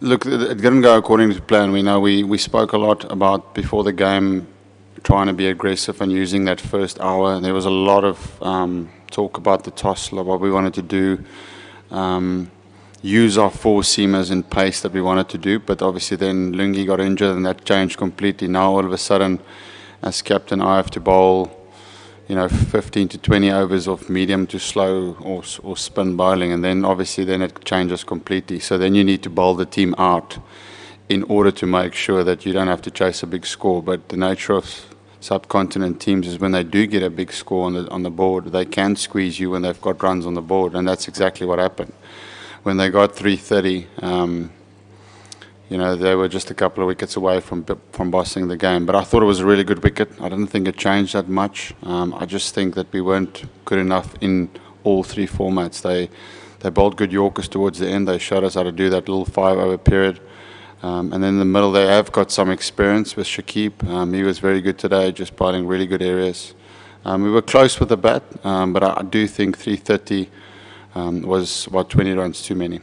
Look, it didn't go according to plan. We know we spoke a lot about before the game trying to be aggressive and using that first hour. There was a lot of talk about the toss, like what we wanted to do, use our four seamers in pace that we wanted to do. But obviously then Lungi got injured and that changed completely. Now all of a sudden, as captain, I have to bowl 15 to 20 overs of medium to slow or spin bowling, and then obviously then it changes completely. So then you need to bowl the team out in order to make sure that you don't have to chase a big score. But the nature of subcontinent teams is when they do get a big score on the board, they can squeeze you when they've got runs on the board, and that's exactly what happened. When they got 330, they were just a couple of wickets away from bossing the game. But I thought it was a really good wicket. I didn't think it changed that much. I just think that we weren't good enough in all three formats. They bowled good Yorkers towards the end. They showed us how to do that little 5-over period. And then in the middle, they have got some experience with Shakib. He was very good today, just bowling really good areas. We were close with the bat, but I do think 330 was about 20 runs too many.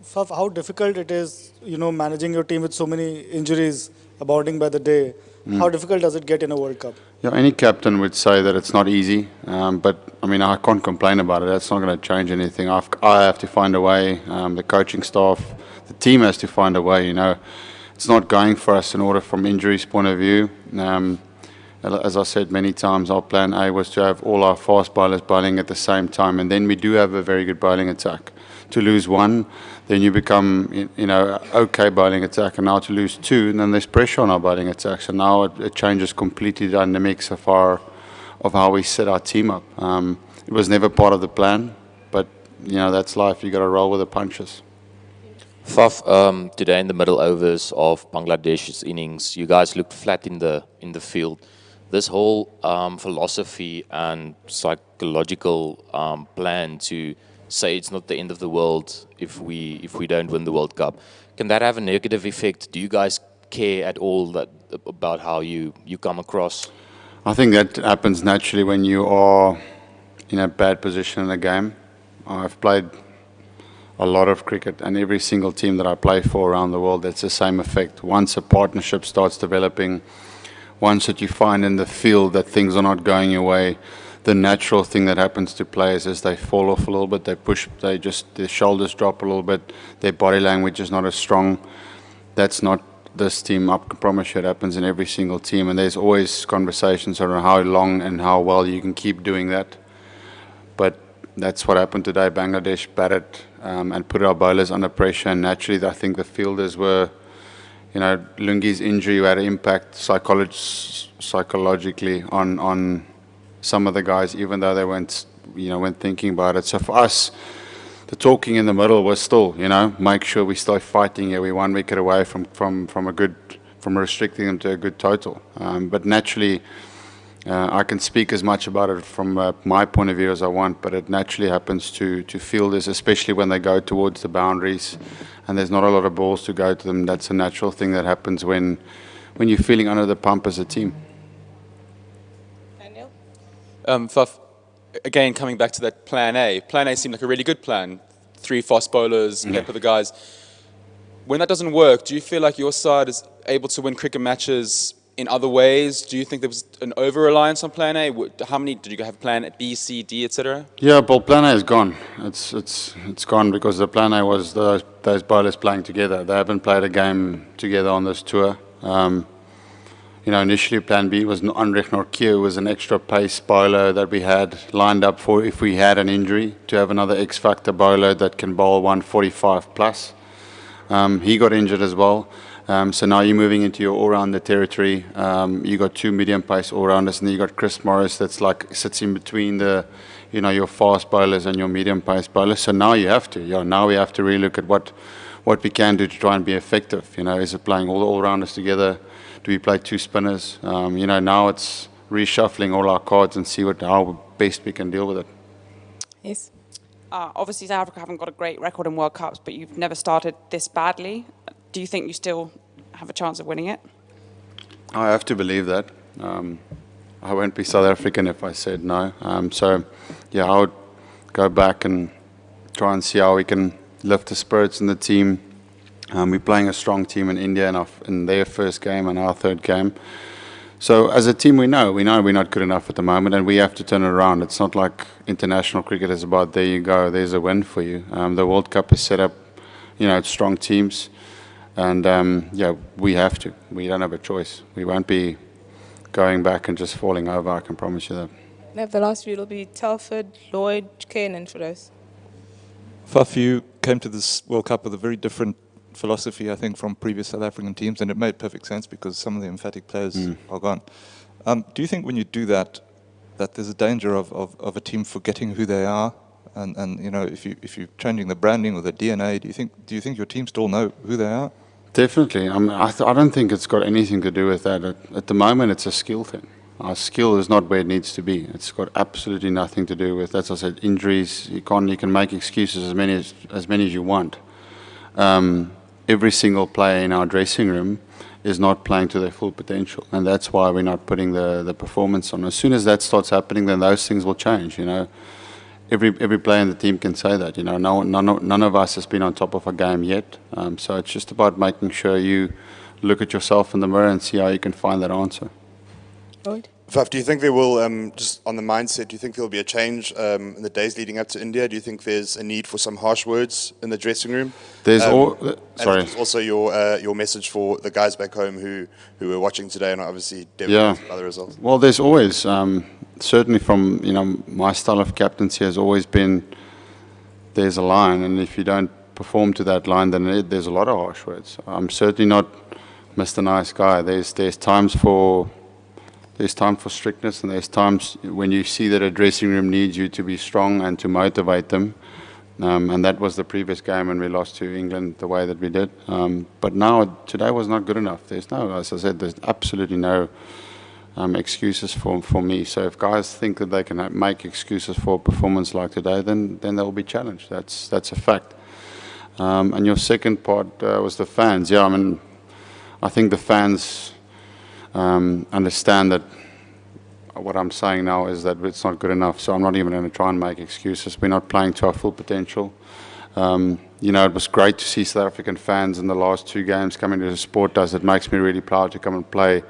Faf, how difficult it is, managing your team with so many injuries abounding by the day. How difficult does it get in a World Cup? Yeah, any captain would say that it's not easy, but I mean, I can't complain about it. That's not going to change anything. I have to find a way. The coaching staff, the team has to find a way. It's not going for us in order from injuries point of view. As I said many times, our plan A was to have all our fast bowlers bowling at the same time, and then we do have a very good bowling attack. To lose one, then you become, okay bowling attack, and now to lose two, and then there's pressure on our bowling attack. So now it changes completely the dynamics of how we set our team up. It was never part of the plan, but that's life. You got to roll with the punches. Faf, today in the middle overs of Bangladesh's innings, you guys looked flat in the field. This whole philosophy and psychological plan to say it's not the end of the world if we don't win the World Cup, can that have a negative effect? Do you guys care at all about how you come across? I think that happens naturally when you are in a bad position in a game. I've played a lot of cricket, and every single team that I play for around the world, that's the same effect. Once a partnership starts developing, once that you find in the field that things are not going your way, the natural thing that happens to players is they fall off a little bit, their shoulders drop a little bit, their body language is not as strong. That's not this team. I can promise you it happens in every single team, and there's always conversations around how long and how well you can keep doing that. But that's what happened today. Bangladesh batted and put our bowlers under pressure, and naturally I think the fielders were, Lungi's injury had an impact psychologically on some of the guys, even though they weren't thinking about it. So for us, the talking in the middle was still, make sure we start fighting here. We're 1 wicket away from restricting them to a good total. But naturally, I can speak as much about it from my point of view as I want, but it naturally happens to fielders, especially when they go towards the boundaries and there's not a lot of balls to go to them. That's a natural thing that happens when you're feeling under the pump as a team. Faf, again, coming back to that plan A. Plan A seemed like a really good plan. 3 fast bowlers, pepper the guys. When that doesn't work, do you feel like your side is able to win cricket matches in other ways? Do you think there was an over-reliance on plan A? How many, did you have plan B, C, D, etc.? Yeah, well, plan A is gone. It's gone because the plan A was those bowlers playing together. They haven't played a game together on this tour. Initially plan B was Anrich Nortje, who was an extra pace bowler that we had lined up for if we had an injury, to have another X-factor bowler that can bowl 145 plus. He got injured as well. So now you're moving into your all-rounder territory. You got 2 medium pace all-rounders, and then you got Chris Morris that's sits in between your fast bowlers and your medium pace bowlers. So now you have to. Now we have to really look at what we can do to try and be effective. Is it playing all the all-rounders together? Do we play 2 spinners? Now it's reshuffling all our cards and see how best we can deal with it. Yes. Obviously, South Africa haven't got a great record in World Cups, but you've never started this badly. Do you think you still have a chance of winning it? I have to believe that. I won't be South African if I said no. I would go back and try and see how we can lift the spirits in the team. We're playing a strong team in India in their first game and our third game. So as a team, we know we're not good enough at the moment, and we have to turn it around. It's not like international cricket is about there you go, there's a win for you. The World Cup is set up, it's strong teams, and we have to. We don't have a choice. We won't be going back and just falling over. I can promise you that. Now the last few will be Telford, Lloyd, Kane, and Firdous. Faf, you came to this World Cup with a very different philosophy, I think, from previous South African teams, and it made perfect sense because some of the emphatic players are gone. Do you think when you do that, that there's a danger of a team forgetting who they are, and if you're changing the branding or the DNA, do you think your team still know who they are? Definitely. I don't think it's got anything to do with that. At the moment, it's a skill thing. Our skill is not where it needs to be. It's got absolutely nothing to do with, as I said, injuries. You can make excuses as many as you want. Every single player in our dressing room is not playing to their full potential, and that's why we're not putting the performance on. As soon as that starts happening, then those things will change. Every player in the team can say that. None of us has been on top of a game yet. So it's just about making sure you look at yourself in the mirror and see how you can find that answer. Lloyd? Faf, do you think there will, just on the mindset, do you think there will be a change in the days leading up to India? Do you think there's a need for some harsh words in the dressing room? Sorry. And also your message for the guys back home who were watching today and are obviously devastated by the results. Well, there's always, certainly from, my style of captaincy has always been, there's a line, and if you don't perform to that line, then there's a lot of harsh words. I'm certainly not Mr. Nice Guy. There's times for strictness, and there's times when you see that a dressing room needs you to be strong and to motivate them. And that was the previous game when we lost to England the way that we did. But now, today was not good enough. As I said, there's absolutely no excuses for me. So if guys think that they can make excuses for a performance like today, then they'll be challenged. That's a fact. And your second part was the fans. Yeah, I think the fans understand that what I'm saying now is that it's not good enough, so I'm not even going to try and make excuses. We're not playing to our full potential. It was great to see South African fans in the last two games coming to support us. It makes me really proud to come and play.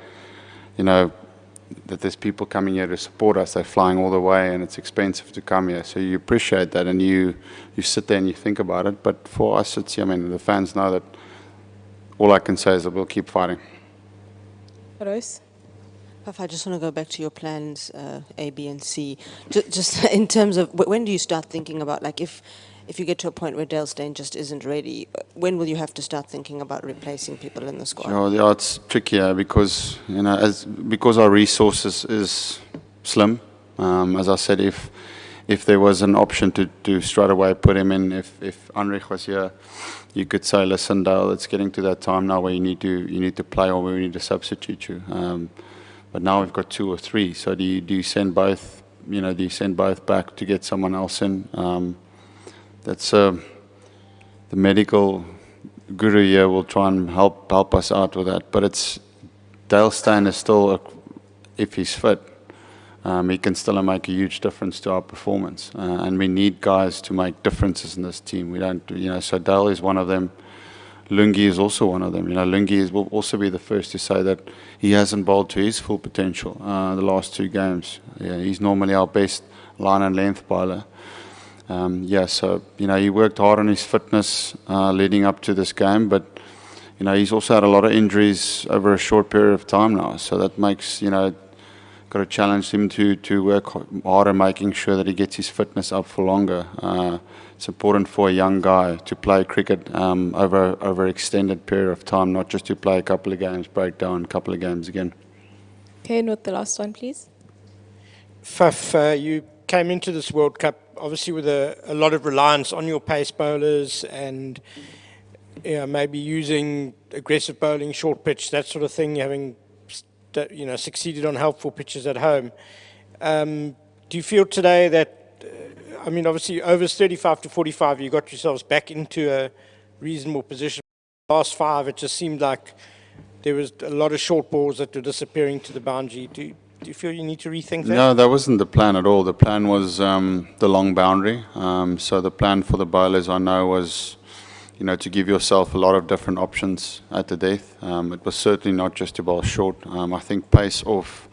That there's people coming here to support us. They're flying all the way, and it's expensive to come here. So you appreciate that, and you sit there and you think about it. But for us, the fans know that all I can say is that we'll keep fighting. Firdous? Faf, I just want to go back to your plans, A, B, and C. Just in terms of when do you start thinking about, like, if you get to a point where Dale Steyn just isn't ready, when will you have to start thinking about replacing people in the squad? Yeah, it's trickier because because our resources is slim. As I said, if there was an option to straight away put him in, if Heinrich was here, you could say, listen, Dale, it's getting to that time now where you need to play, or we need to substitute you. But now we've got two or three. So do you send both? Do you send both back to get someone else in? That's the medical guru here will try and help us out with that. But Dale Steyn is still, if he's fit, he can still make a huge difference to our performance. And we need guys to make differences in this team. We don't, so Dale is one of them. Lungi is also one of them. Lungi will also be the first to say that he hasn't bowled to his full potential the last two games. Yeah, he's normally our best line and length bowler. So he worked hard on his fitness leading up to this game, but he's also had a lot of injuries over a short period of time now. So that makes got to challenge him to work harder, making sure that he gets his fitness up for longer. It's important for a young guy to play cricket over an extended period of time, not just to play a couple of games, break down a couple of games again. Kane with the last one, please. Faf, you came into this World Cup obviously with a lot of reliance on your pace bowlers and maybe using aggressive bowling, short pitch, that sort of thing, having succeeded on helpful pitches at home. Do you feel today that, obviously overs 35 to 45, you got yourselves back into a reasonable position. Last five, it just seemed like there was a lot of short balls that were disappearing to the boundary. Do you feel you need to rethink that? No, that wasn't the plan at all. The plan was the long boundary. So the plan for the bowlers, I know, was to give yourself a lot of different options at the death. It was certainly not just to bowl short. I think pace off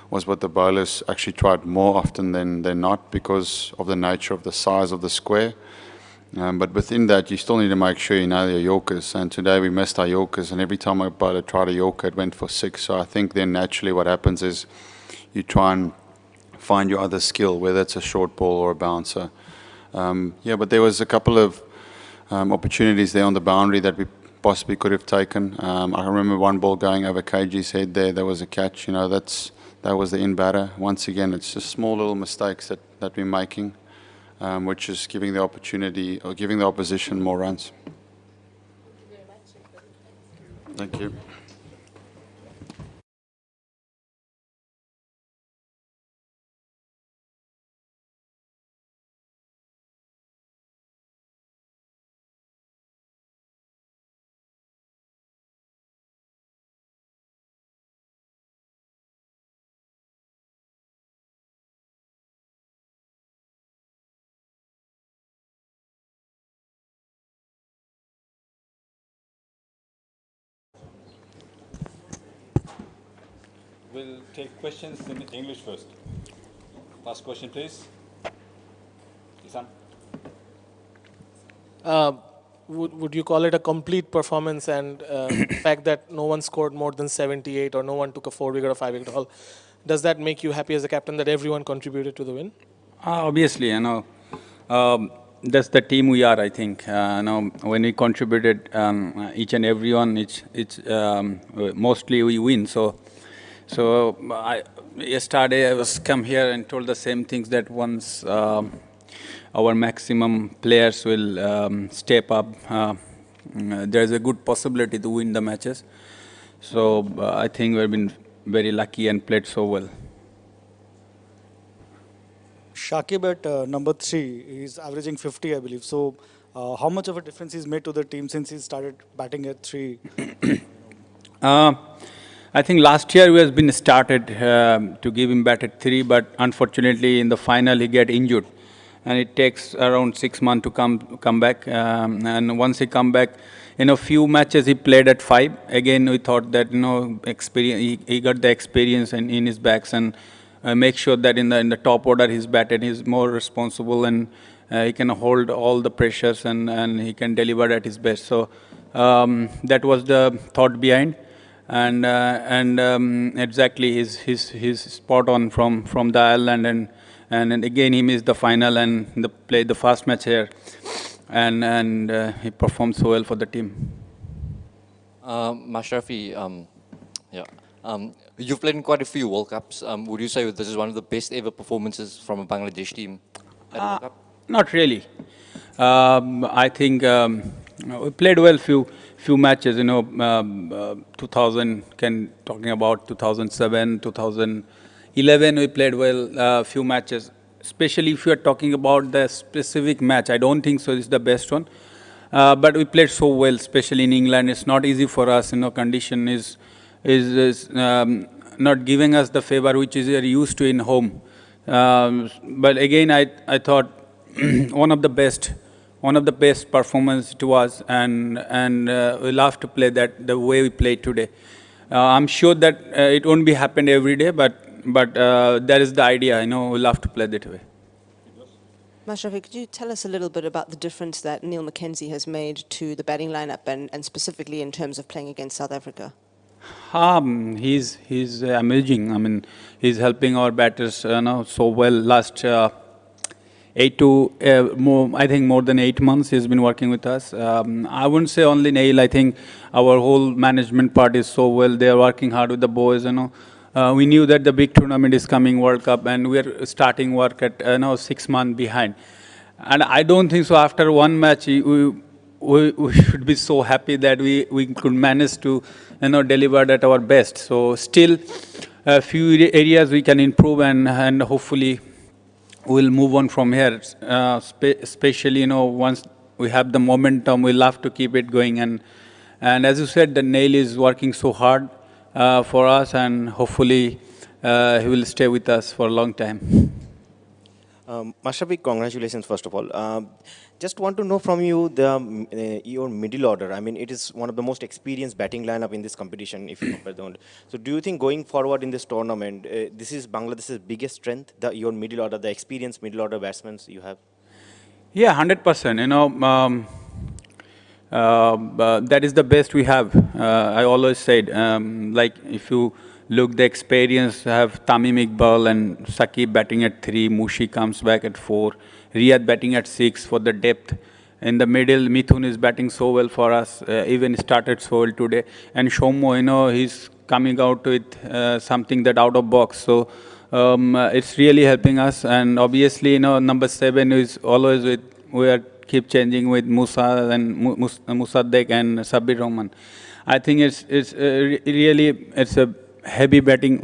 was what the bowlers actually tried more often than not because of the nature of the size of the square. But within that, you still need to make sure you know your Yorkers. And today we missed our Yorkers, and every time a bowler tried a Yorker, it went for 6. So I think then naturally what happens is you try and find your other skill, whether it's a short ball or a bouncer. But there was a couple of opportunities there on the boundary that we possibly could have taken. I remember one ball going over KG's head there. There was a catch. That was the in batter. Once again, it's just small little mistakes that we're making, which is giving the opportunity or giving the opposition more runs. Thank you. We'll take questions in English first. First question, please. Isan. Would you call it a complete performance and the fact that no one scored more than 78 or no one took a 4-wicket or 5-wicket haul, does that make you happy as a captain that everyone contributed to the win? Obviously, that's the team we are, I think. When we contributed, each and everyone, mostly we win. Yesterday I was come here and told the same things that once our maximum players will step up, there is a good possibility to win the matches. So I think we've been very lucky and played so well. Shakib at number 3, he's averaging 50, I believe. So how much of a difference he's made to the team since he started batting at 3? I think last year we has been started to give him bat at 3, but unfortunately in the final he get injured, and it takes around 6 months to come back. And once he come back, in a few matches he played at 5. Again, we thought that experience, he got the experience in his backs, and make sure that in the top order he's batted, he's more responsible, and he can hold all the pressures and he can deliver at his best. So that was the thought behind. And exactly, he's spot on from the Ireland, and again he missed the final and played the first match here, and he performed so well for the team. Mashrafi, you've played in quite a few World Cups. Would you say this is one of the best ever performances from a Bangladesh team at a World Cup? Not really. I think we played well few matches, 2000, talking about 2007, 2011, we played well few matches. Especially if you are talking about the specific match, I don't think so it's the best one. But we played so well, especially in England. It's not easy for us, condition is not giving us the favor which is we're used to in home. But again, I thought one of the best performance to us, and we love to play that the way we played today. I'm sure that it won't be happened every day, but that is the idea. We love to play that way. Mashrafi, could you tell us a little bit about the difference that Neil Mackenzie has made to the batting lineup, and specifically in terms of playing against South Africa? He's amazing. I mean, he's helping our batters so well. Last 8 to more than 8 months he's been working with us. I wouldn't say only Neil. I think our whole management part is so well. They are working hard with the boys. We knew that the big tournament is coming, World Cup, and we are starting work at 6 months behind. And I don't think so. After one match, we should be so happy that we could manage to deliver at our best. So still a few areas we can improve, and hopefully we'll move on from here. Especially once we have the momentum, we'll have to keep it going. And as you said, the Neil is working so hard for us, and hopefully he will stay with us for a long time. Mashrafi, congratulations first of all. just want to know from you your middle order. I mean, it is one of the most experienced batting lineup in this competition, if you compare them. So, do you think going forward in this tournament, this is Bangladesh's biggest strength, your middle order, the experienced middle order batsmen you have? Yeah, 100%. That is the best we have. I always said, like if you look the experience, have Tamim Iqbal and Saqib batting at 3, Mushi comes back at 4, Riyad batting at 6 for the depth. In the middle, Mithun is batting so well for us, even started so well today. And Shomo, he's coming out with something that out of box. So it's really helping us. And obviously, number 7 is always with, we are keep changing with Musa and Musaddiq and Sabir Rahman. I think it's really a heavy batting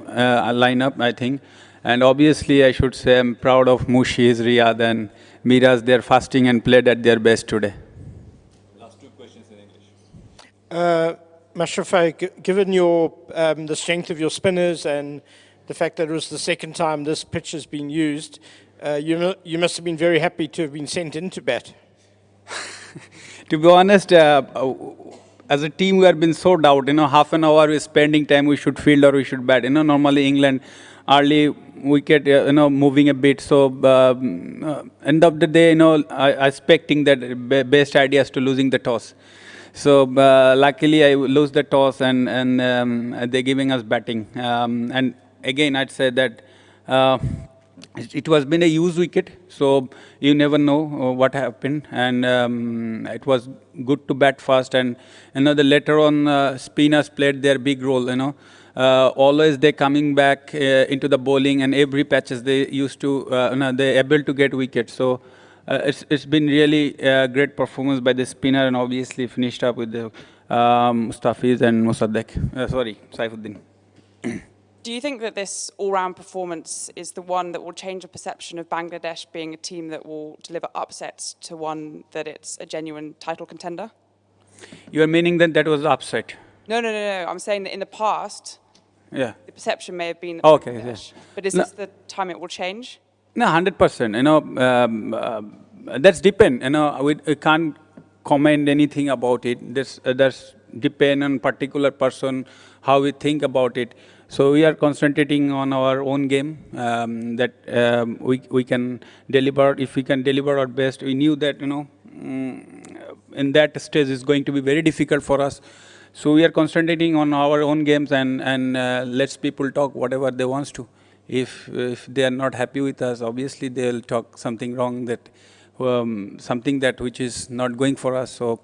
lineup, I think. And obviously, I should say I'm proud of Mushiz, Riyad and Miraz. They're fasting and played at their best today. Last 2 questions in English. Mashrafai, given the strength of your spinners and the fact that it was the second time this pitch has been used, you must have been very happy to have been sent into bat. To be honest, as a team, we have been so doubt. Half an hour we're spending time, we should field or we should bat. Normally England, early wicket, moving a bit. So, end of the day, I expecting that best idea is to losing the toss. So, luckily I lose the toss and they're giving us batting. And again, I'd say that it was been a used wicket, so you never know what happened, and it was good to bat fast. And later on, spinners played their big role. Always they coming back into the bowling, and every patches they used to they able to get wickets. So it's been really great performance by the spinner, and obviously finished up with the Mustafiz and Musaddiq. Saifuddin. Do you think that this all-round performance is the one that will change the perception of Bangladesh being a team that will deliver upsets to one that it's a genuine title contender? You are meaning that was upset? No. I'm saying that in the past, yeah, the perception may have been okay. Bangladesh. Yeah. But is this the time it will change? No, 100%. That's depend. We can't comment anything about it. That's depend on particular person how we think about it. So we are concentrating on our own game, that we can deliver. If we can deliver our best, we knew that in that stage is going to be very difficult for us. So we are concentrating on our own games and let's people talk whatever they wants to. If they are not happy with us, obviously they'll talk something wrong, that something that which is not going for us. So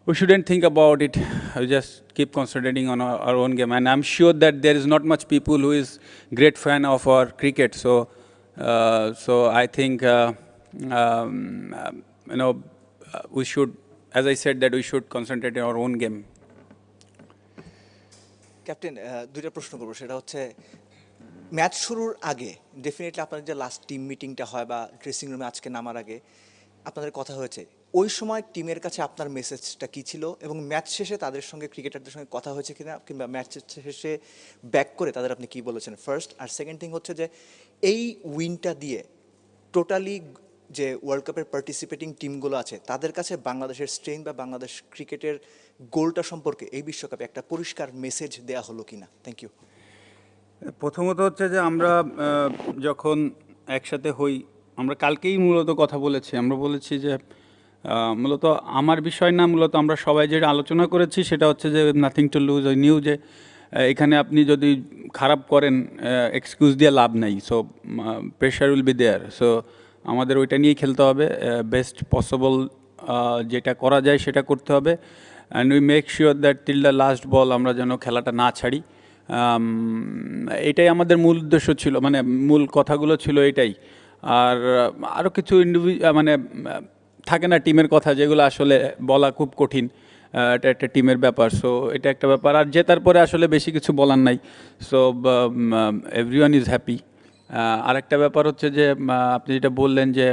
we shouldn't think about it. We just keep concentrating on our own game. And I'm sure that there is not much people who is great fan of our cricket. So I think, we should, as I said, that we should concentrate on our own game. Captain, দুইটা প্রশ্ন করবো। সেটা হচ্ছে match শুরুর আগে definitely আপনাদের যে last team মিটিংটা হয় বা ড্রেসিং রুমে আজকে নামার আগে আপনাদের কথা হয়েছে, ওই সময় টিমের কাছে আপনার মেসেজটা কী ছিল এবং ম্যাচ শেষে তাদের সঙ্গে ক্রিকেটারদের সঙ্গে কথা হয়েছে কিনা, কিংবা ম্যাচ শেষে ব্যাক করে তাদের আপনি কী বলেছেন ফার্স্ট? আর সেকেন্ড থিং হচ্ছে যে এই উইনটা দিয়ে টোটালি যে ওয়ার্ল্ড কাপের পার্টিসিপেটিং টিমগুলো আছে তাদের কাছে বাংলাদেশের স্ট্রেংথ বা বাংলাদেশ ক্রিকেটের গোলটা সম্পর্কে এই বিশ্বকাপে একটা পরিষ্কার মেসেজ দেওয়া হলো কিনা? Thank you. প্রথমত হচ্ছে যে আমরা যখন একসাথে হই, আমরা কালকেই মূলত কথা বলেছি। আমরা বলেছি যে মূলত আমার বিষয় না, মূলত আমরা সবাই যেটা আলোচনা করেছি সেটা হচ্ছে যে নাথিং টু লুজ। ওই নিউ যে এখানে আপনি যদি খারাপ করেন এক্সকিউজ দিয়ে লাভ নেই। So pressure will be there. So আমাদের ওইটা নিয়েই খেলতে হবে, বেস্ট পসিবল যেটা করা যায় সেটা করতে হবে। And we make sure that till the last বল আমরা যেন খেলাটা না ছাড়ি। এটাই আমাদের মূল উদ্দেশ্য ছিল, মানে মূল কথাগুলো ছিল এটাই। আর আরও কিছু মানে থাকে না টিমের কথা, যেগুলো আসলে বলা খুব কঠিন। এটা একটা টিমের ব্যাপার। সো এটা একটা ব্যাপার। আর জেতার পরে আসলে বেশি কিছু বলার নাই। So everyone is happy. আরেকটা ব্যাপার হচ্ছে যে আপনি যেটা বললেন যে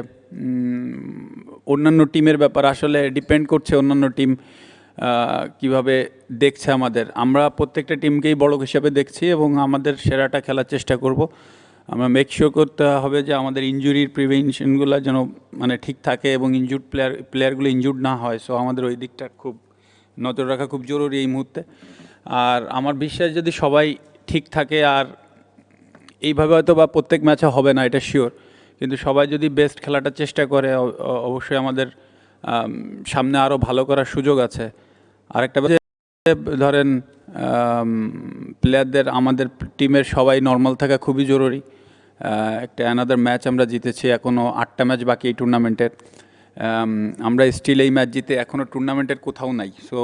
অন্যান্য টিমের ব্যাপার, আসলে ডিপেন্ড করছে অন্যান্য টিম কিভাবে দেখছে আমাদের। আমরা প্রত্যেকটা টিমকেই বড় হিসাবে দেখছি এবং আমাদের সেরাটা খেলার চেষ্টা করব। আমরা মেক শিওর করতে হবে যে আমাদের ইনজুরির প্রিভেনশনগুলো যেন মানে ঠিক থাকে এবং ইনজুর্ড প্লেয়ারগুলো ইনজুর্ড না হয়। সো আমাদের ওই দিকটা খুব নজর রাখা খুব জরুরি এই মুহূর্তে। আর আমার বিশ্বাস যদি সবাই ঠিক থাকে, আর এইভাবে হয়তো বা প্রত্যেক ম্যাচে হবে না এটা শিওর, কিন্তু সবাই যদি বেস্ট খেলাটার চেষ্টা করে অবশ্যই আমাদের সামনে আরও ভালো করার সুযোগ আছে। আরেকটা ধরেন প্লেয়ারদের আমাদের টিমের সবাই নর্মাল থাকা খুবই জরুরি। একটা অ্যানাদার ম্যাচ আমরা জিতেছি, এখনও 8টা ম্যাচ বাকি এই টুর্নামেন্টের। আমরা স্টিল এই ম্যাচ জিতে এখনও টুর্নামেন্টের কোথাও নাই। সো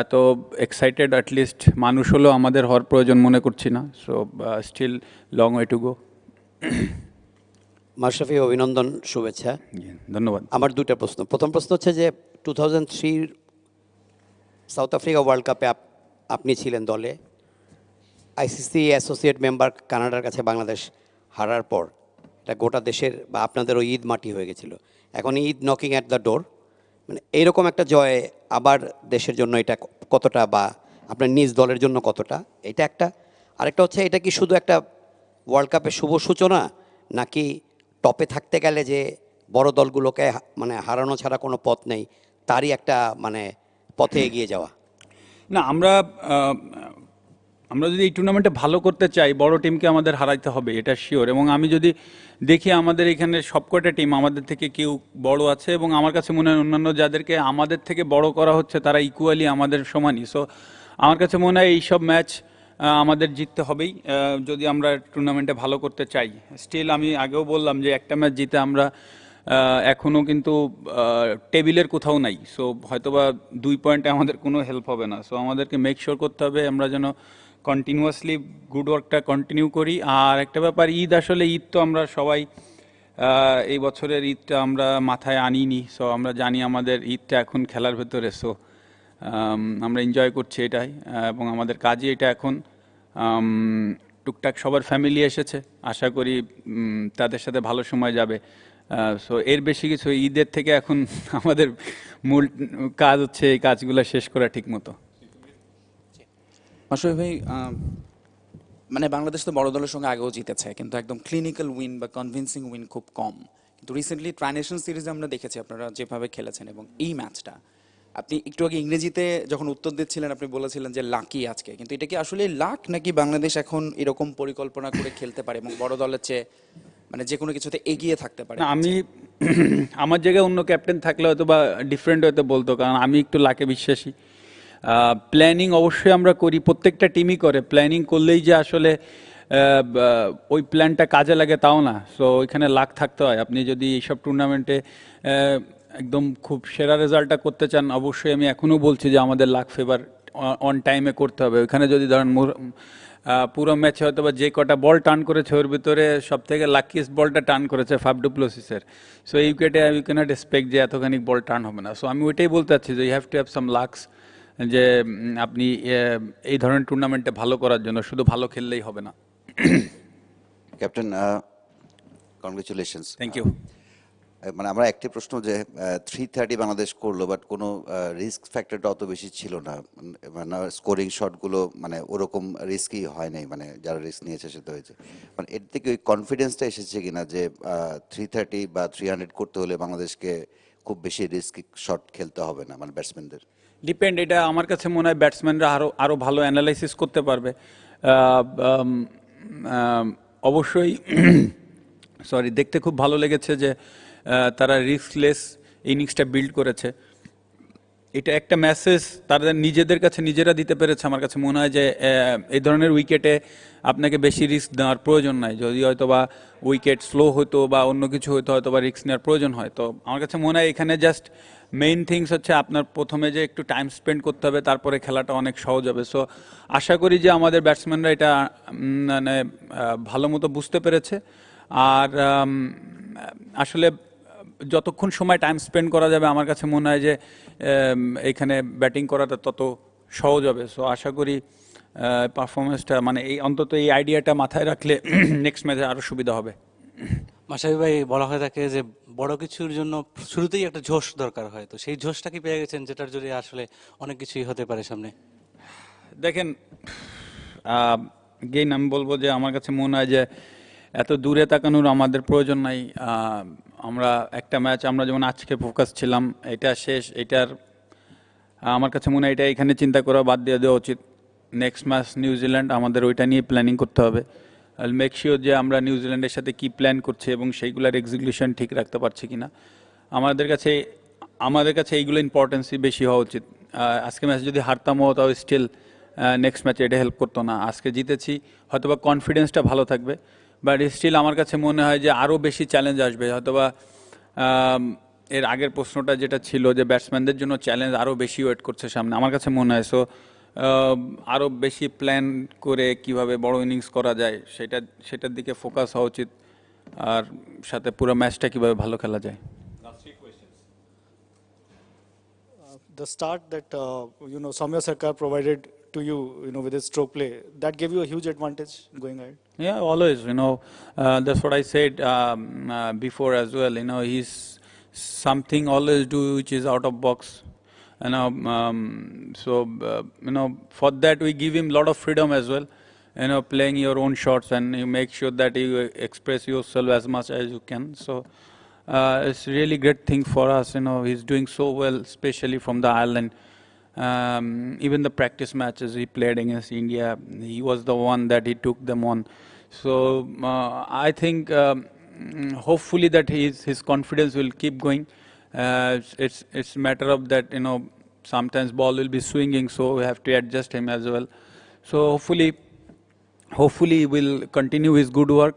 এত এক্সাইটেড অ্যাটলিস্ট মানুষ হলেও আমাদের হওয়ার প্রয়োজন মনে করছি না। So still long way to go. Mashrafe, অভিনন্দন, শুভেচ্ছা। ধন্যবাদ। আমার দুটো প্রশ্ন। প্রথম প্রশ্ন হচ্ছে যে 2003 সাউথ আফ্রিকা ওয়ার্ল্ড কাপে আপনি ছিলেন দলে। আইসিসি অ্যাসোসিয়েট মেম্বার কানাডার কাছে বাংলাদেশ হারার পর এটা গোটা দেশের বা আপনাদেরও ঈদ মাটি হয়ে গেছিলো। এখন Eid knocking at the door, মানে এইরকম একটা জয় আবার দেশের জন্য এটা কতটা, বা আপনার নিজ দলের জন্য কতটা, এটা একটা। আরেকটা হচ্ছে এটা কি শুধু একটা ওয়ার্ল্ড কাপের শুভ সূচনা, নাকি টপে থাকতে গেলে যে বড় দলগুলোকে মানে হারানো ছাড়া কোনো পথ নেই, তারই একটা মানে পথে এগিয়ে যাওয়া? না, আমরা যদি এই টুর্নামেন্টে ভালো করতে চাই, বড় টিমকে আমাদের হারাইতে হবে, এটা শিওর। এবং আমি যদি দেখি আমাদের এখানে সবকটা টিম আমাদের থেকে কেউ বড় আছে, এবং আমার কাছে মনে হয় অন্যান্য যাদেরকে আমাদের থেকে বড় করা হচ্ছে তারা ইকুয়ালি আমাদের সমানই। সো আমার কাছে মনে হয় এইসব ম্যাচ আমাদের জিততে হবেই যদি আমরা টুর্নামেন্টে ভালো করতে চাই। স্টিল আমি আগেও বললাম যে একটা ম্যাচ জিতে আমরা এখনও কিন্তু টেবিলের কোথাও নাই। সো হয়তোবা 2 পয়েন্টে আমাদের কোনো হেল্প হবে না। সো আমাদেরকে মেক শিওর করতে হবে আমরা যেন কন্টিনিউয়াসলি গুড ওয়ার্কটা কন্টিনিউ করি। আর একটা ব্যাপার, ঈদ, আসলে ঈদ তো আমরা সবাই এই বছরের ঈদটা আমরা মাথায় আনিনি। সো আমরা জানি আমাদের ঈদটা এখন খেলার ভেতরে। সো আমরা এনজয় করছি এটাই, এবং আমাদের কাজই এটা এখন। টুকটাক সবার ফ্যামিলি এসেছে, আশা করি তাদের সাথে ভালো সময় যাবে। সো এর বেশি কিছু ঈদের থেকে এখন আমাদের মূল কাজ হচ্ছে এই কাজগুলো শেষ করা ঠিক মতো। মাশরাফি ভাই, মানে বাংলাদেশ তো বড় দলের সঙ্গে আগেও জিতেছে, কিন্তু একদম ক্লিনিক্যাল উইন বা কনভিন্সিং উইন খুব কম। কিন্তু রিসেন্টলি ট্রাইনেশন সিরিজে আমরা দেখেছি আপনারা যেভাবে খেলেছেন, এবং এই ম্যাচটা আপনি একটু আগে ইংরেজিতে যখন উত্তর দিচ্ছিলেন আপনি বলেছিলেন যে লাকি আজকে, কিন্তু এটা কি আসলে লাক, নাকি বাংলাদেশ এখন এরকম পরিকল্পনা করে খেলতে পারে এবং বড় দলের চেয়ে মানে যে কোনো কিছুতে এগিয়ে থাকতে পারে? আমি আমার জায়গায় অন্য ক্যাপ্টেন থাকলে হয়তো বা ডিফারেন্ট হয়তো বলতো, কারণ আমি একটু লাকে বিশ্বাসী। প্ল্যানিং অবশ্যই আমরা করি, প্রত্যেকটা টিমই করে। প্ল্যানিং করলেই যে আসলে ওই প্ল্যানটা কাজে লাগে তাও না। সো ওইখানে লাক থাকতে হয়। আপনি যদি এইসব টুর্নামেন্টে একদম খুব সেরা রেজাল্টটা করতে চান, অবশ্যই আমি এখনও বলছি যে আমাদের লাক ফেভার অন টাইমে করতে হবে। ওইখানে যদি ধরেন পুরো ম্যাচে হয়তো বা যে কটা বল টার্ন করেছে ওর ভিতরে সব থেকে লাকিয়েস্ট বলটা টার্ন করেছে ফাফ ডু প্লেসিসের। সো এই উইকেটে ইউ ক্যানট এক্সপেক্ট যে এতখানি বল টার্ন হবে না। সো আমি ওইটাই বলতে চাচ্ছি যে you have to have some lucks, যে আপনি এই ধরনের টুর্নামেন্টে ভালো করার জন্য শুধু ভালো খেললেই হবে না। Captain, congratulations. Thank you. মানে আমার একটি প্রশ্ন যে 330 বাংলাদেশ করলো, বাট কোনো রিস্ক ফ্যাক্টরটা অত বেশি ছিল না, মানে স্কোরিং শটগুলো মানে ওরকম রিস্কই হয় নাই, মানে যারা রিস্ক নিয়েছে সেটা হয়েছে। মানে এর থেকে ওই কনফিডেন্সটা এসেছে কিনা যে 330 বা 300 করতে হলে বাংলাদেশকে খুব বেশি রিস্ক শট খেলতে হবে না, মানে ব্যাটসম্যানদের? ডিপেন্ড, এটা আমার কাছে মনে হয় ব্যাটসম্যানরা আরও ভালো অ্যানালাইসিস করতে পারবে। অবশ্যই সরি, দেখতে খুব ভালো লেগেছে যে তারা রিস্কলেস ইনিংসটা বিল্ড করেছে। এটা একটা মেসেজ তাদের নিজেদের কাছে নিজেরা দিতে পেরেছে। আমার কাছে মনে হয় যে এই ধরনের উইকেটে আপনাকে বেশি রিস্ক দেওয়ার প্রয়োজন নাই। যদি হয়তো বা উইকেট স্লো হতো বা অন্য কিছু হতো, হয়তো বা রিস্ক নেওয়ার প্রয়োজন হয়। তো আমার কাছে মনে হয় এখানে জাস্ট মেইন থিংস হচ্ছে আপনার প্রথমে যে একটু টাইম স্পেন্ড করতে হবে, তারপরে খেলাটা অনেক সহজ হবে। সো আশা করি যে আমাদের ব্যাটসম্যানরা এটা মানে ভালো মতো বুঝতে পেরেছে। আর আসলে যতক্ষণ সময় টাইম স্পেন্ড করা যাবে আমার কাছে মনে হয় যে এখানে ব্যাটিং করাটা তত সহজ হবে। সো আশা করি পারফরমেন্সটা মানে এই অন্তত এই আইডিয়াটা মাথায় রাখলে নেক্সট ম্যাচে আরও সুবিধা হবে। মাশরাফি ভাই, বলা হয়ে থাকে যে বড় কিছুর জন্য শুরুতেই একটা জোশ দরকার হয়, তো সেই জোশটা কি পেয়ে গেছেন যেটার জন্য আসলে অনেক কিছুই হতে পারে সামনে? দেখেন, গেইন আমি বলবো যে আমার কাছে মনে হয় যে এত দূরে তাকানোর আমাদের প্রয়োজন নাই। আমরা একটা ম্যাচ আমরা যেমন আজকে ফোকাস ছিলাম, এটা শেষ, এটার আমার কাছে মনে হয় এটা এখানে চিন্তা করা বাদ দিয়ে দেওয়া উচিত। নেক্সট ম্যাচ নিউজিল্যান্ড, আমাদের ওইটা নিয়ে প্ল্যানিং করতে হবে। আই মেক শিওর যে আমরা নিউজিল্যান্ডের সাথে কি প্ল্যান করছি এবং সেইগুলোর এক্সিকিউশন ঠিক রাখতে পারছি কিনা। আমাদের কাছে এইগুলো ইম্পর্টেন্সই বেশি হওয়া উচিত। আজকে ম্যাচ যদি হারতামও তাও স্টিল নেক্সট ম্যাচে এটা হেল্প করতো না। আজকে জিতেছি, হয়তোবা কনফিডেন্সটা ভালো থাকবে, বাট স্টিল আমার কাছে মনে হয় যে আরও বেশি চ্যালেঞ্জ আসবে। হয়তোবা এর আগের প্রশ্নটা যেটা ছিল যে ব্যাটসম্যানদের জন্য চ্যালেঞ্জ আরও বেশি ওয়েট করছে সামনে, আমার কাছে মনে হয়। সো আরও বেশি প্ল্যান করে কিভাবে বড় ইনিংস করা যায় সেটার দিকে ফোকাস হওয়া উচিত, আর সাথে পুরো ম্যাচটা কিভাবে ভালো খেলা যায়। The start that Soumya Sarkar provided to you, with his stroke play, that gave you a huge advantage going ahead. Yeah, always. That's what I said before as well. He's something always do which is out of box. For that we give him a lot of freedom as well. Playing your own shots, and you make sure that you express yourself as much as you can. So it's really great thing for us. He's doing so well, especially from the Ireland. Even the practice matches he played against India, he was the one that he took them on. So I think hopefully that his confidence will keep going. It's a matter of that, sometimes ball will be swinging, so we have to adjust him as well. So hopefully he will continue his good work.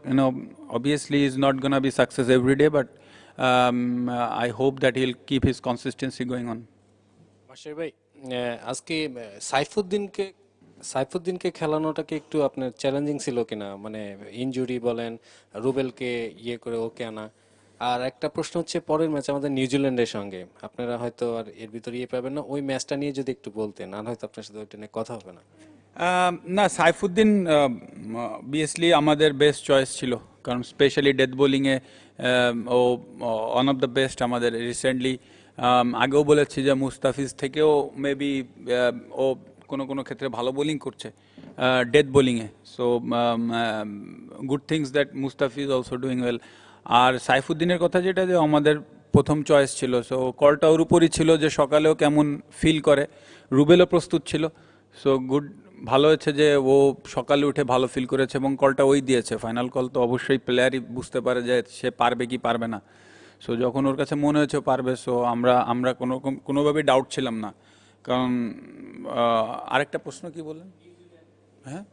Obviously he's not going to be success every day, but I hope that he'll keep his consistency going on. Mashrafe ভাই, আজকে সাইফুদ্দিনকে খেলানোটাকে একটু আপনার challenging ছিল কিনা, মানে injury বলেন, রুবেলকে করে ওকে আনা। আর একটা প্রশ্ন হচ্ছে পরের ম্যাচ আমাদের নিউজিল্যান্ডের সঙ্গে, আপনারা হয়তো আর এর ভিতরে পাবেন না, ওই ম্যাচটা নিয়ে যদি একটু বলতেন, আর হয়তো আপনার সাথে ওইটা নিয়ে কথা হবে না। না, সাইফুদ্দিন অবভিয়াসলি আমাদের বেস্ট চয়েস ছিল, কারণ স্পেশালি ডেথ বোলিংয়ে ও ওয়ান অফ দ্য বেস্ট আমাদের রিসেন্টলি। আগেও বলেছি যে মুস্তাফিজ থেকেও মেবি ও কোনো ক্ষেত্রে ভালো বোলিং করছে ডেথ বোলিংয়ে। So good things that Mustafiz also doing well. আর সাইফুদ্দিনের কথা যেটা, যে আমাদের প্রথম চয়েস ছিল, সো কলটা ওর উপরই ছিল যে সকালেও কেমন ফিল করে, রুবেলও প্রস্তুত ছিল। সো ভালো হয়েছে যে ও সকালে উঠে ভালো ফিল করেছে এবং কলটা ওই দিয়েছে। ফাইনাল কল তো অবশ্যই প্লেয়ারই বুঝতে পারে যে সে পারবে কি পারবে না। সো যখন ওর কাছে মনে হয়েছে পারবে, সো আমরা কোনোভাবেই ডাউট ছিলাম না। কারণ আরেকটা প্রশ্ন কি বললেন? হ্যাঁ,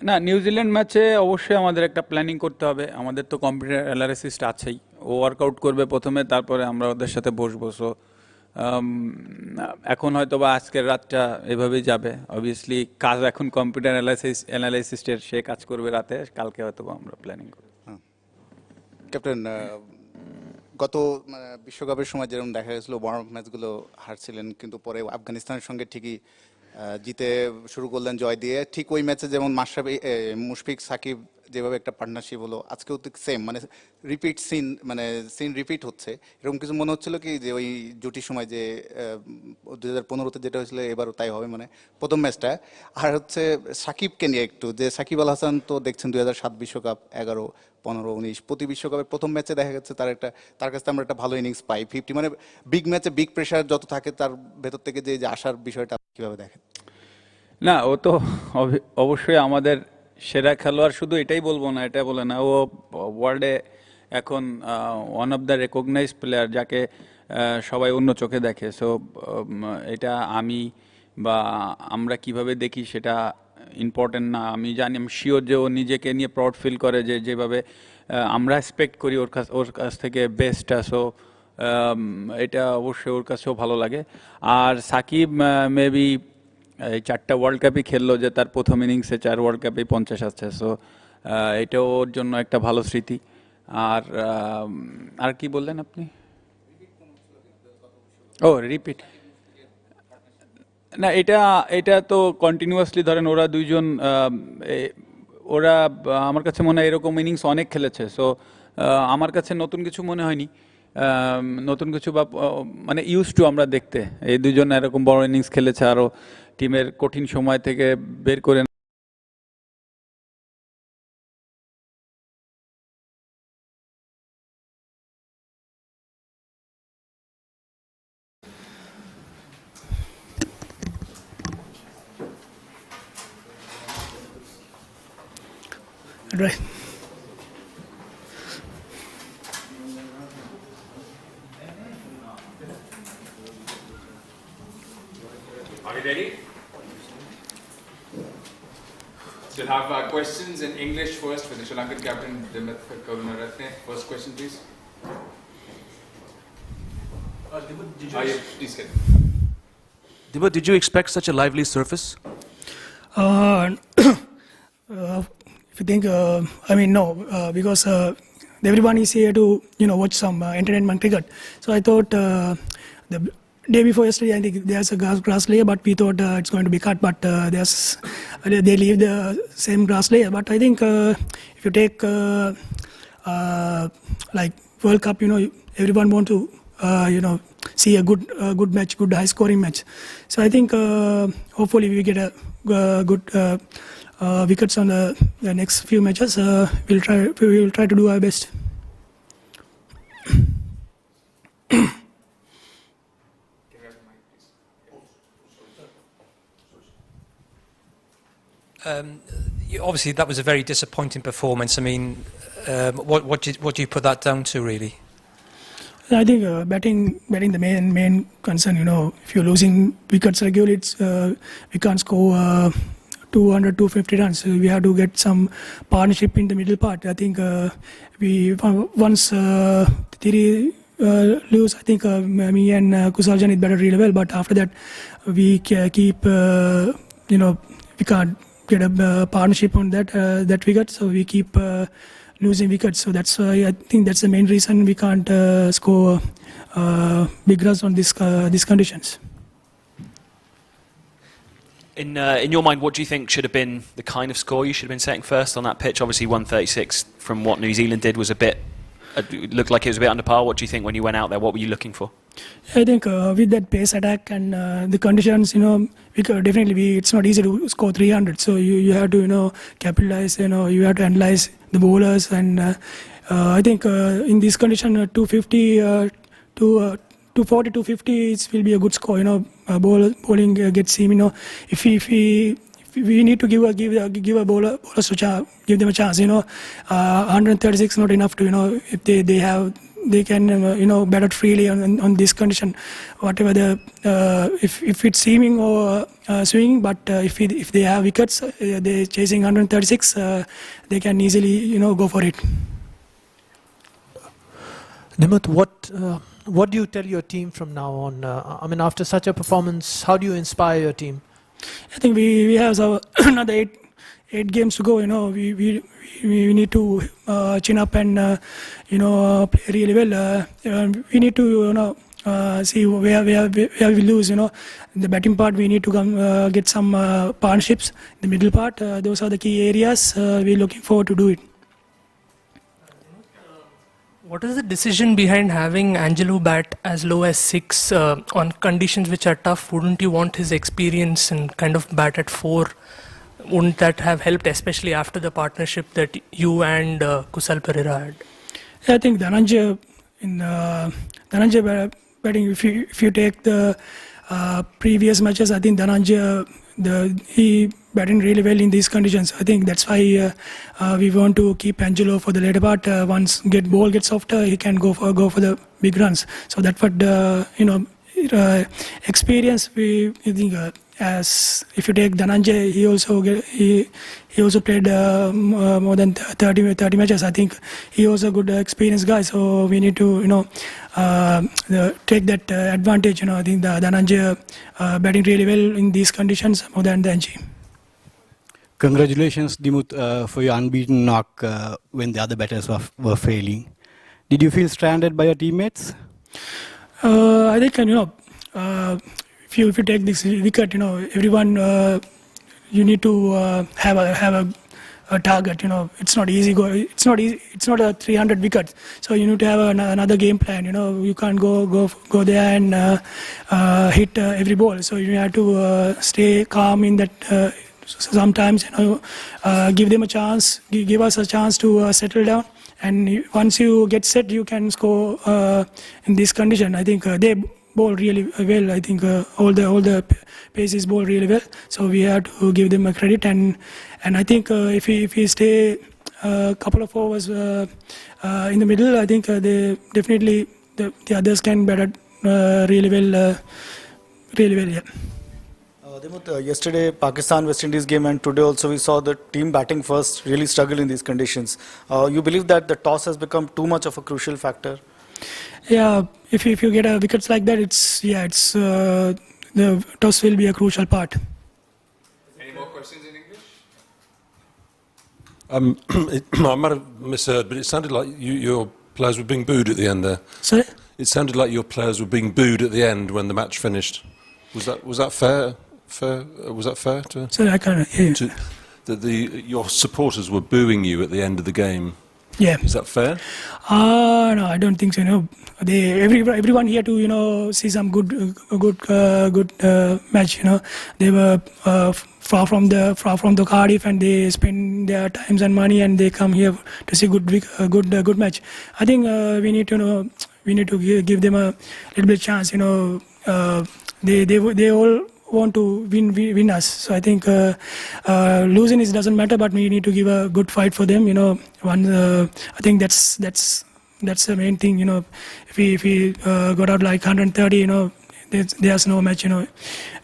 না, নিউজিল্যান্ড ম্যাচে অবশ্যই আমাদের একটা প্ল্যানিং করতে হবে। আমাদের তো কম্পিউটার অ্যানালাইসিসটা আছেই, ও ওয়ার্কআউট করবে প্রথমে, তারপরে আমরা ওদের সাথে বসবো। সো এখন হয়তো বা আজকের রাতটা এভাবেই যাবে। অবভিয়াসলি কাজ এখন কম্পিউটার অ্যানালাইসিস্টের, সে কাজ করবে রাতে, কালকে হয়তো বা আমরা প্ল্যানিং করব। ক্যাপ্টেন, গত বিশ্বকাপের সময় যেরকম দেখা গেছিলো ওয়ার্ম আপ ম্যাচগুলো হারছিলেন, কিন্তু পরে আফগানিস্তানের সঙ্গে ঠিকই জিতে শুরু করলেন জয় দিয়ে। ঠিক ওই ম্যাচে যেমন মুশফিক সাকিব যেভাবে একটা পার্টনারশিপ হলো, আজকেও তো সেম, সিন রিপিট হচ্ছে, এরকম কিছু মনে হচ্ছিল কি যে ওই জুটির সময় যে 2015-তে যেটা হয়েছিল এবারও তাই হবে, প্রথম ম্যাচটা। আর হচ্ছে সাকিবকে নিয়ে একটু, যে সাকিব আল হাসান তো দেখছেন 2007 বিশ্বকাপ, 11, 15, 19 প্রতি বিশ্বকাপের প্রথম ম্যাচে দেখা গেছে তার কাছে আমরা একটা ভালো ইনিংস পাই 50, বিগ ম্যাচে বিগ প্রেশার যত থাকে তার ভেতর থেকে যে আসার বিষয়টা কিভাবে দেখেন? না, ও তো অবশ্যই আমাদের সেরা খেলোয়াড়, শুধু এটাই বলবো না, এটা বলে না, ও ওয়ার্ল্ডে এখন one of the recognise player, যাকে সবাই অন্য চোখে দেখে। সো এটা বা আমরা কিভাবে দেখি সেটা ইম্পর্টেন্ট না। আমি শিওর যে ও নিজেকে নিয়ে প্রাউড ফিল করে, যেভাবে আমরা এক্সপেক্ট করি ওর কাছ থেকে বেস্টটা। সো এটা অবশ্যই ওর কাছেও ভালো লাগে। আর সাকিব মেবি এই 4টা ওয়ার্ল্ড কাপই খেললো, যে তার প্রথম ইনিংসে 4 ওয়ার্ল্ড কাপেই 50 আসছে। সো এটাও ওর জন্য একটা ভালো স্মৃতি। আর কি বললেন আপনি? ও রিপিট, না, এটা তো কন্টিনিউয়াসলি ধরেন ওরা দুইজন, ওরা আমার কাছে মনে হয় এরকম ইনিংস অনেক খেলেছে। সো আমার কাছে নতুন কিছু মনে হয়নি, নতুন কিছু বা ইউজ টু আমরা দেখতে। এই দুজন এরকম বড় ইনিংস খেলেছে, আরও টিমের কঠিন সময় থেকে বের করে Right. Are we ready? So we'll have questions in English first for the Sri Lankan captain, Dimuth Karunaratne. First question, please. Please get. Dimuth, did you expect such a lively surface? If you think, I mean, no, because everyone is here to, watch some entertainment cricket. So I thought the day before yesterday, I think there's a grass layer, but we thought it's going to be cut, but they leave the same grass layer. But I think if you take like World Cup, everyone want to, see a good match, good high scoring match. So I think hopefully we get a good wickets on the next few matches. We will try to do our best. Obviously, that was a very disappointing performance. I mean, what do you put that down to, really? I think batting the main concern. If you're losing wickets regularly, we can't score 200, 250 runs. So we have to get some partnership in the middle part. I think once Thiri lose, I think me and Kusal Janit batted really well. But after that, we keep we can't get a partnership on that wicket, so we keep losing wickets. So that's why I think that's the main reason we can't score big runs on these conditions. In your mind, what do you think should have been the kind of score you should have been setting first on that pitch? Obviously, 136 from what New Zealand did was it looked like it was a bit under par. What do you think when you went out there? What were you looking for? I think with that pace attack and the conditions, we could definitely it's not easy to score 300. So you have to capitalize. You have to analyze the bowlers, and I think in this condition, 250 to 240, 250 it will be a good score. Bowling gets him. If we need to give a bowler give them a chance. 136 not enough to if they can bat it freely on this condition. Whatever if it's seaming or swinging, but if they have wickets, they're chasing 136. They can easily go for it. Dimuth, what do you tell your team from now on? I mean, after such a performance, how do you inspire your team? I think we have another eight games to go. We need to chin up and play really well. We need to see where we lose. In the batting part, we need to get some partnerships. The middle part, those are the key areas. We're looking forward to do it. What is the decision behind having Angelo bat as low as 6 on conditions which are tough? Wouldn't you want his experience and kind of bat at 4? Wouldn't that have helped, especially after the partnership that you and Kusal Perera had? I think Dhananjay batting, if you take the previous matches, I think Dhananjay he batting really well in these conditions. I think that's why we want to keep Angelo for the later part. Once ball gets softer, he can go for the big runs. So that's what experience we think. As if you take Dhananjay, he also played more than 30 matches. I think he was a good experienced guy. So we need to take that advantage. I think the Dhananjay batting really well in these conditions more than Dhanji. Congratulations, Dimuth, for your unbeaten knock when the other batters were failing. Did you feel stranded by your teammates? I think if you take this wicket, everyone you need to have a target. It's not easy. It's not a 300 wickets. So you need to have another game plan. You can't go there and hit every ball. So you have to stay calm in that. Sometimes give them a chance, give us a chance to settle down, and once you get set, you can score in this condition. I think they bowl really well. I think all the paces bowl really well. So we have to give them a credit, and I think if we stay a couple of overs in the middle. I think they definitely the others can bat really well. Really well, yeah. Dimut, yesterday Pakistan West Indies game and today also we saw the team batting first really struggle in these conditions. You believe that the toss has become too much of a crucial factor? Yeah, if you get wickets like that, it's the toss will be a crucial part. Any more questions in English? I might have misheard, but it sounded like your players were being booed at the end there. Sorry? It sounded like your players were being booed at the end when the match finished. Was that fair? Was that fair to? Sorry, I can't hear you. That your supporters were booing you at the end of the game. Yeah. Is that fair? No, I don't think so. Everyone here to see some good match. They were far from the Cardiff and they spend their times and money and they come here to see good match. I think we need to give them a little bit chance. They all want to win us. So I think losing doesn't matter, but we need to give a good fight for them. I think that's the main thing. If we got out like 130, there's no match.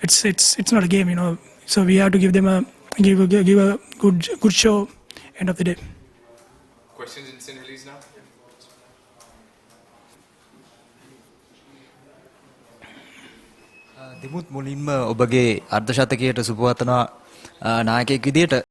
It's not a game. So we have to give them a good show. End of the day. Questions in Sinhalese now? Dimuth මුලින්ම ඔබගේ අර්ධශතකයට සුබවතනවා නායකයෙක් විදියට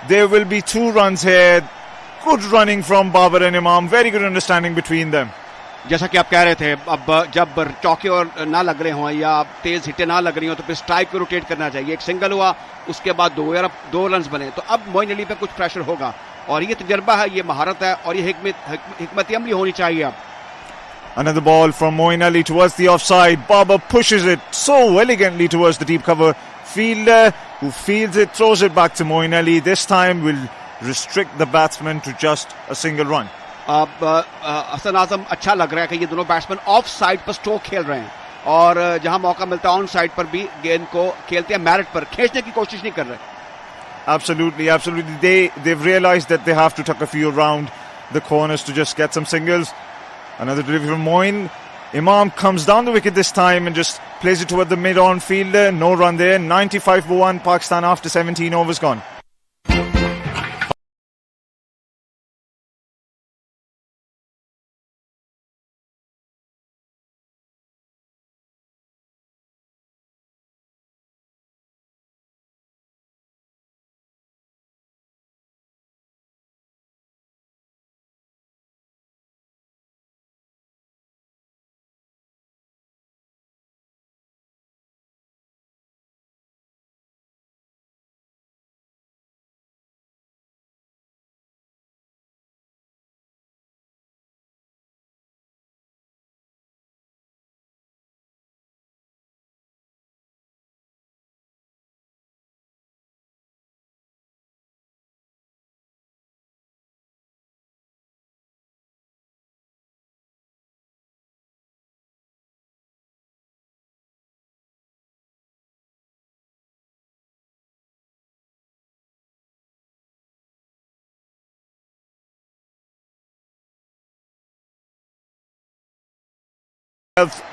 There will be 2 runs here. Good running from Babar and Imam. Very good understanding between them. जैसा कि आप कह रहे थे, अब जब चौके और ना लग रहे हों या तेज हिटें ना लग रही हो तो फिर स्ट्राइक को रोटेट करना चाहिए. एक सिंगल हुआ, उसके बाद 2 रन्स बने, तो अब मोइन अली पे कुछ प्रेशर होगा और ये तजर्बा है, ये महारत है और ये हिकमत अमली होनी चाहिए. अब Another ball from Moin Ali towards the offside. Babar pushes it so elegantly towards the deep cover. Fielder who fields it, throws it back to Moin Ali. This time will restrict the batsman to just a single run. अब हसन आजम अच्छा लग रहा है कि ये दोनों batsman of side पर stroke खेल रहे हैं और जहां मौका मिलता है ऑन साइड पर भी गेंद को खेलते हैं, मैरिट पर खींचने की कोशिश नहीं कर रहे. Absolutely, absolutely. They've realised that they have to tuck a few around the corners to just get some singles. Another delivery from Moin. Imam comes down the wicket this time and just plays it toward the mid-on fielder. No run there. 95 for 1. Pakistan after 17 overs gone.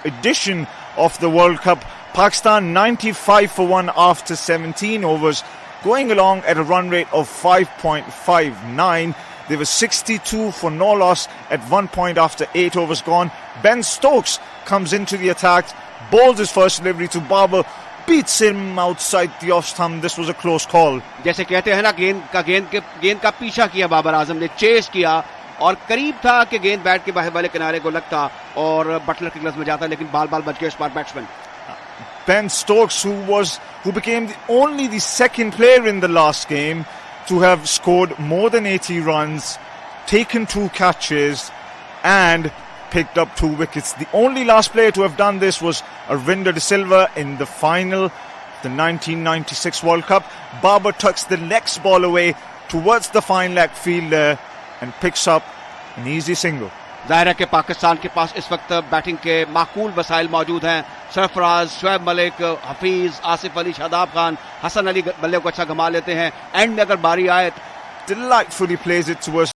Edition of the World Cup. Pakistan 95 for 1 after 17 overs, going along at a run rate of 5.59. They were 62 for no loss at 1 point after 8 overs gone. Ben Stokes comes into the attack, bowls his first delivery to Babar, beats him outside the off stump. This was a close call. जैसे कहते हैं ना, गेंद का पीछा किया बाबर आजम ने, chess किया और करीब था कि गेंद बैट के बाहर वाले किनारे को लगता और बटलर के ग्लव्स में जाता, लेकिन बाल बच गए smart batsman. Ben Stokes, who became only the second player in the last game to have scored more than 80 runs, taken 2 catches and picked up 2 wickets. The only last player to have done this was Arvinder De Silva in the final, the 1996 World Cup. Babar tucks the next ball away towards the fine leg fielder and picks up an easy single. जाहिर है कि पाकिस्तान के पास इस वक्त batting के माकूल वसाइल मौजूद हैं. सरफराज, शुएब मलिक, हफीज, आसिफ अली, शादाब खान, हसन अली बल्ले को अच्छा घुमा लेते हैं. एंड में अगर बारी आए, delightfully plays it towards